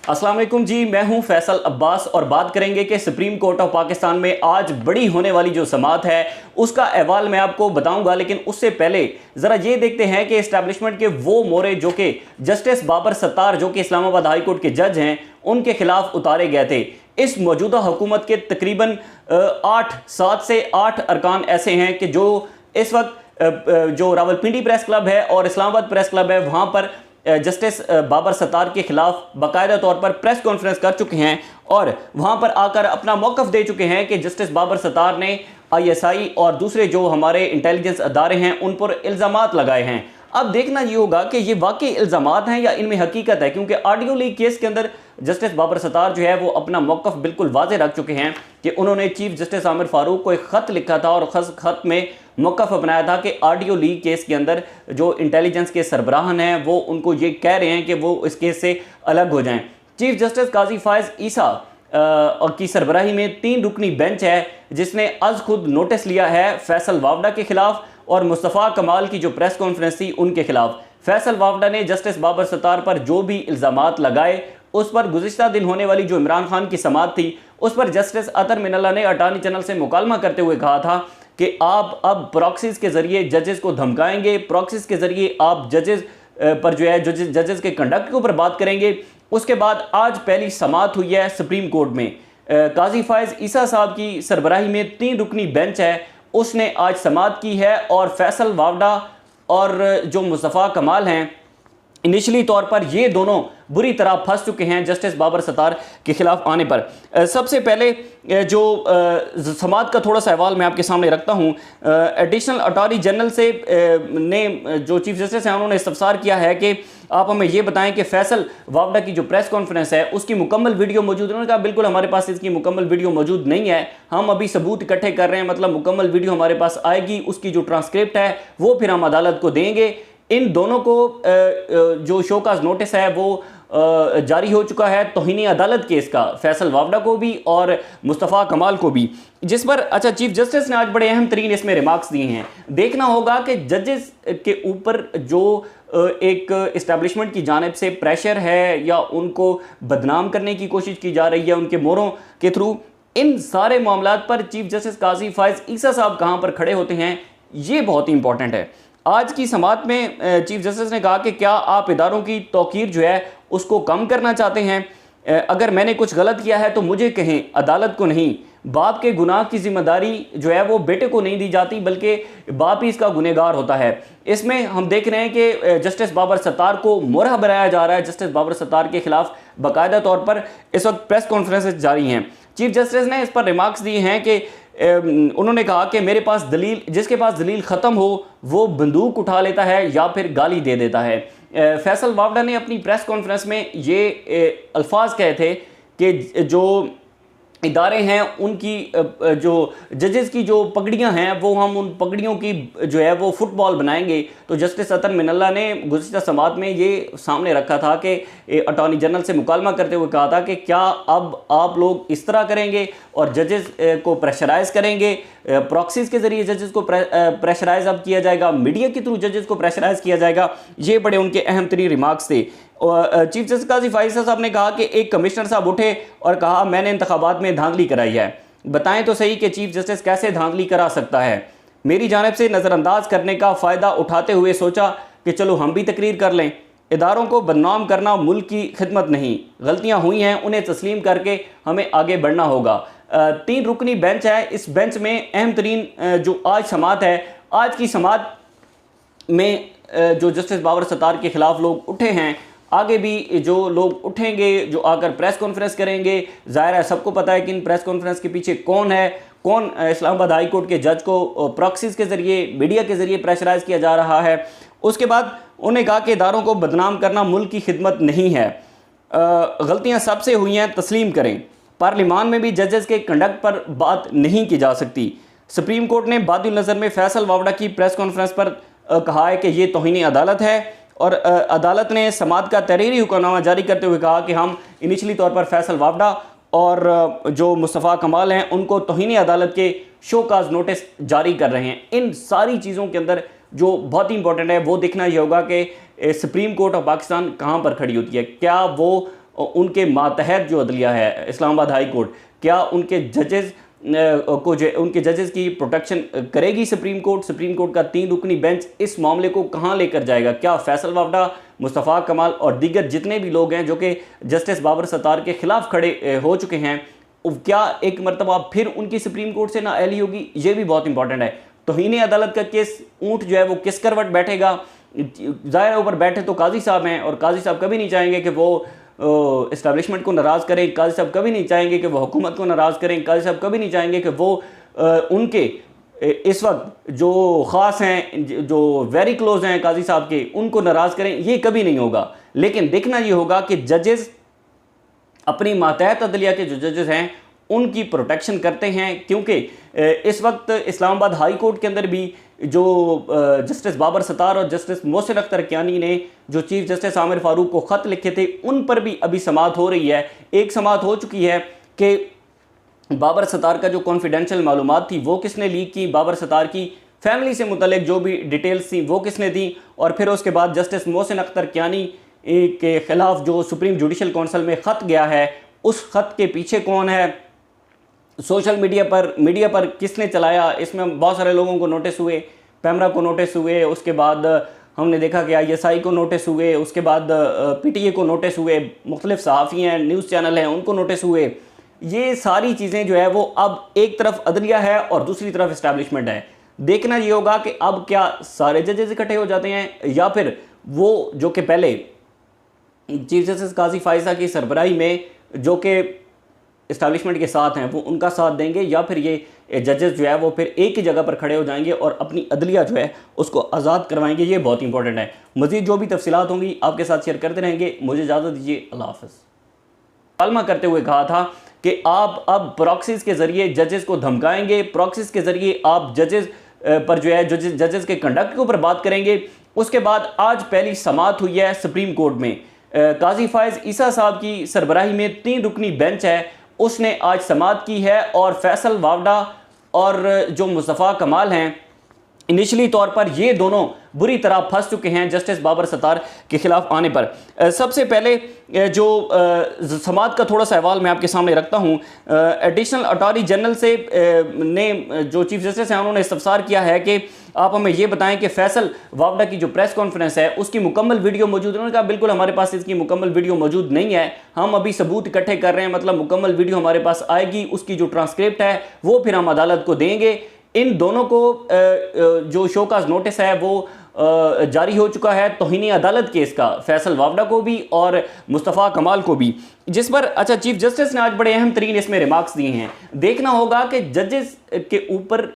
अस्सलाम वालेकुम जी, मैं हूं फैसल अब्बास और बात करेंगे कि सुप्रीम कोर्ट ऑफ पाकिस्तान में आज बड़ी होने वाली जो समाअत है उसका अहवाल मैं आपको बताऊंगा। लेकिन उससे पहले ज़रा ये देखते हैं कि इस्टेब्लिशमेंट के वो मोरे जो कि जस्टिस बाबर सत्तार जो कि इस्लामाबाद हाई कोर्ट के जज हैं उनके खिलाफ उतारे गए थे। इस मौजूदा हुकूमत के तकरीबन 7 से 8 अरकान ऐसे हैं कि जो इस वक्त जो रावलपिंडी प्रेस क्लब है और इस्लामाबाद प्रेस क्लब है वहाँ पर जस्टिस बाबर सत्तार के खिलाफ बाकायदा तौर पर प्रेस कॉन्फ्रेंस कर चुके हैं और वहां पर आकर अपना मौक़िफ़ दे चुके हैं कि जस्टिस बाबर सत्तार ने ISI और दूसरे जो हमारे इंटेलिजेंस अदारे हैं उन पर इल्ज़ामात लगाए हैं। अब देखना ये होगा कि ये वाकई इल्ज़ामात हैं या इनमें हकीकत है, क्योंकि ऑडियो लीक केस के अंदर जस्टिस बाबर सत्तार जो है वो अपना मौक़िफ़ बिल्कुल वाज़े रख चुके हैं कि उन्होंने चीफ जस्टिस आमिर फारूक को एक ख़त लिखा था और ख़त में मौक़िफ़ अपनाया था कि ऑडियो लीक केस के अंदर जो इंटेलिजेंस के सरबराहान हैं वो उनको ये कह रहे हैं कि वो इस केस से अलग हो जाएं। चीफ जस्टिस काजी फ़ाइज़ ईसा की सरबराही में 3 रुकनी बेंच है जिसने आज खुद नोटिस लिया है फैसल वावडा के खिलाफ और मुस्तफ़ा कमाल की जो प्रेस कॉन्फ्रेंस थी उनके खिलाफ। फैसल वावडा ने जस्टिस बाबर सत्तार पर जो भी इल्ज़ामात लगाए उस पर गुज़िश्ता दिन होने वाली जो इमरान खान की समाअत थी उस पर जस्टिस अतर मिनल्ला ने अटॉर्नी जनरल से मुकालमा करते हुए कहा था कि आप अब प्रॉक्सीज़ के ज़रिए जजेस को धमकाएंगे, प्रॉक्सीज़ के ज़रिए आप जजेस पर जो है जजेस के कंडक्ट के ऊपर बात करेंगे। उसके बाद आज पहली समाअत हुई है सुप्रीम कोर्ट में। काजी फ़ाइज़ ईसा साहब की सरबराही में 3 रुकनी बेंच है, उसने आज समाअत की है और फैसल वावडा और जो मुस्तफ़ा कमाल हैं इनिशली तौर पर ये दोनों बुरी तरह फंस चुके हैं जस्टिस बाबर सत्तार के खिलाफ आने पर। सबसे पहले जो समाअत का थोड़ा सा अहवाल मैं आपके सामने रखता हूँ। एडिशनल अटॉर्नी जनरल से ने जो चीफ जस्टिस हैं उन्होंने इस्तफसार किया है कि आप हमें ये बताएं कि फैसल वावडा की जो प्रेस कॉन्फ्रेंस है उसकी मुकम्मल वीडियो मौजूद है। उन्होंने कहा बिल्कुल हमारे पास इसकी मुकम्मल वीडियो मौजूद नहीं है, हम अभी सबूत इकट्ठे कर रहे हैं, मतलब मुकम्मल वीडियो हमारे पास आएगी, उसकी जो ट्रांसक्रिप्ट है वो फिर हम अदालत को देंगे। इन दोनों को जो शोकाज नोटिस है वो जारी हो चुका है तौहीन अदालत केस का, फैसल वावडा को भी और मुस्तफ़ा कमाल को भी, जिस पर चीफ जस्टिस ने आज बड़े अहम तरीन इसमें रिमार्क्स दिए हैं। देखना होगा कि जजेस के ऊपर जो एक इस्टेब्लिशमेंट की जानिब से प्रेशर है या उनको बदनाम करने की कोशिश की जा रही है उनके मोरों के थ्रू, इन सारे मामलात पर चीफ जस्टिस काजी फ़ाइज़ ईसा साहब कहाँ पर खड़े होते हैं ये बहुत ही इंपॉर्टेंट है। आज की समाअत में चीफ जस्टिस ने कहा कि क्या आप इदारों की तौकीर जो है उसको कम करना चाहते हैं, अगर मैंने कुछ गलत किया है तो मुझे कहें, अदालत को नहीं। बाप के गुनाह की जिम्मेदारी जो है वो बेटे को नहीं दी जाती बल्कि बाप ही इसका गुनहगार होता है। इसमें हम देख रहे हैं कि जस्टिस बाबर सत्तार को मोरह बनाया जा रहा है। जस्टिस बाबर सत्तार के खिलाफ बाकायदा तौर पर इस वक्त प्रेस कॉन्फ्रेंसेस जारी हैं। चीफ जस्टिस ने इस पर रिमार्क्स दिए हैं कि उन्होंने कहा कि मेरे पास दलील, जिसके पास दलील ख़त्म हो वो बंदूक उठा लेता है या फिर गाली दे देता है। फैसल वावडा ने अपनी प्रेस कॉन्फ्रेंस में ये अल्फाज कहे थे कि जो इदारे हैं उनकी जो जजेस की जो पगड़ियां हैं वो हम उन पगड़ियों की जो है वो फुटबॉल बनाएंगे। तो जस्टिस अतर मिनल्ला ने गुज़िश्ता समाअत में ये सामने रखा था कि अटॉर्नी जनरल से मुकालमा करते हुए कहा था कि क्या अब आप लोग इस तरह करेंगे और जजेस को प्रेशराइज़ करेंगे, प्रॉक्सीज़ के ज़रिए जजेस को प्रेशराइज़ अब किया जाएगा, मीडिया के थ्रू जजेस को प्रेशराइज़ किया जाएगा। ये बड़े उनके अहम तरीन रिमार्क्स थे। चीफ जस्टिस काजी फ़ाइज़ साहब ने कहा कि एक कमिश्नर साहब उठे और कहा मैंने इंतखाबात में धांधली कराई है, बताएं तो सही कि चीफ जस्टिस कैसे धांधली करा सकता है। मेरी जानिब से नज़रअंदाज करने का फ़ायदा उठाते हुए सोचा कि चलो हम भी तकरीर कर लें। इदारों को बदनाम करना मुल्क की खिदमत नहीं, गलतियाँ हुई हैं उन्हें तस्लीम करके हमें आगे बढ़ना होगा। 3 रुकनी बेंच है, इस बेंच में अहम तरीन जो आज समाअत है, आज की समाअत में जो जस्टिस बाबर सत्तार के खिलाफ लोग उठे हैं, आगे भी जो लोग उठेंगे जो आकर प्रेस कॉन्फ्रेंस करेंगे, ज़ाहिर है सबको पता है कि इन प्रेस कॉन्फ्रेंस के पीछे कौन है, कौन इस्लामाबाद हाई कोर्ट के जज को प्रॉक्सीज़ के ज़रिए, मीडिया के ज़रिए प्रेशराइज़ किया जा रहा है। उसके बाद उन्हें कहा कि इदारों को बदनाम करना मुल्क की खिदमत नहीं है, गलतियाँ सबसे हुई हैं तस्लीम करें। पार्लिमान में भी जजेस के कंडक्ट पर बात नहीं की जा सकती। सुप्रीम कोर्ट ने बादिल नज़र में फैसल वावडा की प्रेस कॉन्फ्रेंस पर कहा है कि ये तौहीन अदालत है और अदालत ने समाअत का तहरीरी हुक्मनामा जारी करते हुए कहा कि हम इनिशली तौर पर फैसल वावडा और जो मुस्तफ़ा कमाल हैं उनको तौहीन अदालत के शोकाज नोटिस जारी कर रहे हैं। इन सारी चीज़ों के अंदर जो बहुत ही इंपॉर्टेंट है वो देखना ये होगा कि सुप्रीम कोर्ट ऑफ पाकिस्तान कहाँ पर खड़ी होती है। क्या वो उनके मातहत जो अदलिया है इस्लामाबाद हाई कोर्ट, क्या उनके जजेस उनके जजेस की प्रोटेक्शन करेगी सुप्रीम कोर्ट? सुप्रीम कोर्ट का 3 रुकनी बेंच इस मामले को कहां लेकर जाएगा? क्या फैसल वावडा, मुस्तफ़ा कमाल और दीगर जितने भी लोग हैं जो कि जस्टिस बाबर सत्तार के खिलाफ खड़े हो चुके हैं, क्या एक मरतबा फिर उनकी सुप्रीम कोर्ट से ना अहली होगी? ये भी बहुत इंपॉर्टेंट है। तौहीन अदालत का केस, ऊँट जो है वो किस करवट बैठेगा? ज़ाहिर ऊपर बैठे तो काजी साहब हैं, और काजी साहब कभी नहीं चाहेंगे कि वो इस्टेब्लिशमेंट को नाराज़ करें, काजी साहब कभी नहीं चाहेंगे कि वो हुकूमत को नाराज़ करें, काजी साहब कभी नहीं चाहेंगे कि वो उनके इस वक्त जो ख़ास हैं, जो वेरी क्लोज हैं काजी साहब के, उनको नाराज़ करें। ये कभी नहीं होगा। लेकिन देखना ये होगा कि जजेस अपनी मातहत अदलिया के जो जजेस हैं उनकी प्रोटेक्शन करते हैं, क्योंकि इस वक्त इस्लामाबाद हाई कोर्ट के अंदर भी जो जस्टिस बाबर सत्तार और जस्टिस मोहसिन अख्तर कियानी ने जो चीफ जस्टिस आमिर फारूक को ख़त लिखे थे, उन पर भी अभी समाअत हो रही है। एक समाअत हो चुकी है कि बाबर सत्तार का जो कॉन्फिडेंशियल मालूमात थी वो किसने लीक की, बाबर सत्तार की फैमिली से मुतल्लिक जो भी डिटेल्स थी वो किसने दी, और फिर उसके बाद जस्टिस मोहसिन अख्तर कियानी के ख़िलाफ़ जो सुप्रीम जुडिशल कौंसिल में ख़त गया है, उस ख़त के पीछे कौन है, सोशल मीडिया पर किसने चलाया। इसमें बहुत सारे लोगों को नोटिस हुए, पैमरा को नोटिस हुए, उसके बाद हमने देखा कि ISI को नोटिस हुए, उसके बाद PTA को नोटिस हुए, मुख्तलिफ सहाफ़ी हैं, न्यूज़ चैनल हैं, उनको नोटिस हुए। ये सारी चीज़ें जो है वो अब एक तरफ अदलिया है और दूसरी तरफ इस्टेब्लिशमेंट है। देखना ये होगा कि अब क्या सारे जजेस इकट्ठे हो जाते हैं, या फिर वो जो कि पहले चीफ जस्टिस काजी फायजा की सरबराही में जो कि इस्टेब्लिशमेंट के साथ हैं वो उनका साथ देंगे, या फिर ये जजेस जो है वो फिर एक ही जगह पर खड़े हो जाएंगे और अपनी अदलिया जो है उसको आज़ाद करवाएंगे। ये बहुत इंपॉर्टेंट है। मज़ीद जो भी तफसीलात होंगी आपके साथ शेयर करते रहेंगे। मुझे इजाज़त दीजिए, अल्लाह हाफ़िज़। पालमा करते हुए कहा था कि आप अब प्रॉक्सीज के ज़रिए जजेस को धमकाएंगे, प्रॉक्सीज के ज़रिए आप जजेस पर जो है जजेस के कंडक्ट के ऊपर बात करेंगे। उसके बाद आज पहली समाअत हुई है सुप्रीम कोर्ट में। काजी फायज़ ईसा साहब की सरबराही में 3 रुकनी बेंच है, उसने आज समाअत की है, और फैसल वावडा और जो मुस्तफ़ा कमाल हैं, इनिशियली तौर पर ये दोनों बुरी तरह फंस चुके हैं जस्टिस बाबर सत्तार के खिलाफ आने पर। सबसे पहले जो समाअत का थोड़ा सा अहवाल मैं आपके सामने रखता हूँ। एडिशनल अटॉर्नी जनरल से ने जो चीफ जस्टिस हैं उन्होंने इस्तफसार किया है कि आप हमें ये बताएं कि फैसल वावडा की जो प्रेस कॉन्फ्रेंस है उसकी मुकम्मल वीडियो मौजूद है। उन्होंने कहा बिल्कुल हमारे पास इसकी मुकम्मल वीडियो मौजूद नहीं है, हम अभी सबूत इकट्ठे कर रहे हैं, मतलब मुकम्मल वीडियो हमारे पास आएगी, उसकी जो ट्रांसक्रिप्ट है वो फिर हम अदालत को देंगे। इन दोनों को जो शोकाज नोटिस है वो जारी हो चुका है, तौहीनी अदालत केस का, फैसल वावडा को भी और मुस्तफ़ा कमाल को भी, जिस पर चीफ जस्टिस ने आज बड़े अहम तरीन इसमें रिमार्क्स दिए हैं। देखना होगा कि जजेस के ऊपर